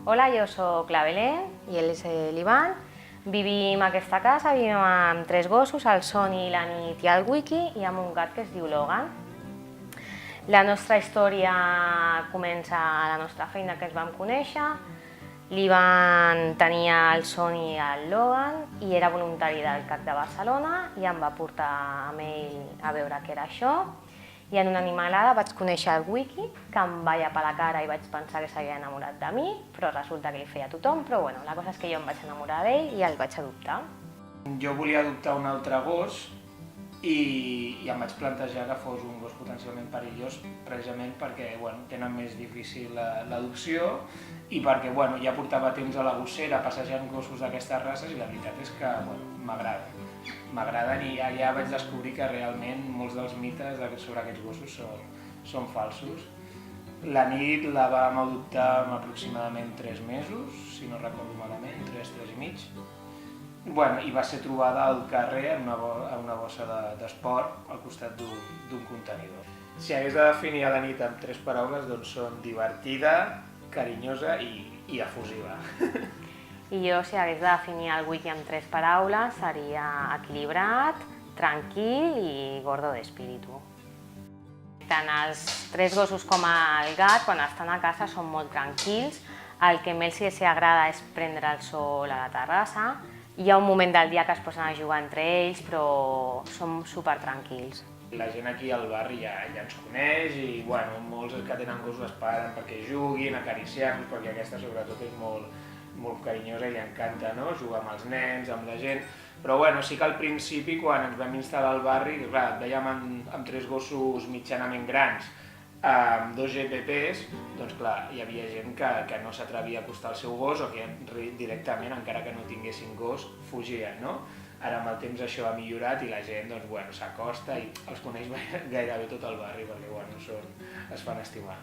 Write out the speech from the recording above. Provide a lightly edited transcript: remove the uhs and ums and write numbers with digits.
Hola, jo sóc la Belén i ell és l'Ivan. Vivim a aquesta casa, vivim amb 3 gossos, el Soni, la Nit i el Wiki, i amb un gat que es diu Logan. La nostra història comença a la nostra feina, que ens vam conèixer. L'Ivan tenia el Soni i el Logan i era voluntari del CAC de Barcelona i em va portar amb ell a veure què era això. I en una animalada vaig conèixer el Wiki, que em va llepar la cara i vaig pensar que s'havia enamorat de mi, però resulta que li feia a tothom, però bueno, la cosa és que jo em vaig enamorar d'ell i el vaig adoptar. Jo volia adoptar un altre gos i em vaig plantejar que fos un gos potencialment perillós precisament perquè tenen més difícil l'adopció i perquè ja portava temps a la gossera passejant gossos d'aquestes races i la veritat és que m'agraden i allà vaig descobrir que realment molts dels mites sobre aquests gossos són falsos. La Nit la vam adoptar amb aproximadament 3 mesos, si no recordo malament, 3 i mig. I va ser trobada al carrer en una bossa d'esport al costat d'un contenidor. Si hagués de definir a la Nit amb 3 paraules, doncs són divertida, carinyosa i efusiva. I jo, si hagués de definir el Wiki amb 3 paraules, seria equilibrat, tranquil i gordo d'espíritu. Tant els 3 gossos com el gat, quan estan a casa, són molt tranquils. El que més els agrada és prendre el sol a la terrassa. Hi ha un moment del dia que es posen a jugar entre ells, però són supertranquils. La gent aquí al barri ja ens coneix i molts que tenen gossos es paren perquè juguin, acariciar-los, perquè aquesta sobretot és molt carinyosa i li encanta jugar amb els nens, amb la gent. Però sí que al principi, quan ens vam instal·lar al barri, clar, et veiem amb 3 gossos mitjanament grans, amb 2 GPPs, doncs clar, hi havia gent que no s'atrevia a acostar al seu gos o que directament, encara que no tinguessin gos, fugien, no? Ara amb el temps això ha millorat i la gent s'acosta i els coneix gairebé tot el barri perquè es fan estimar.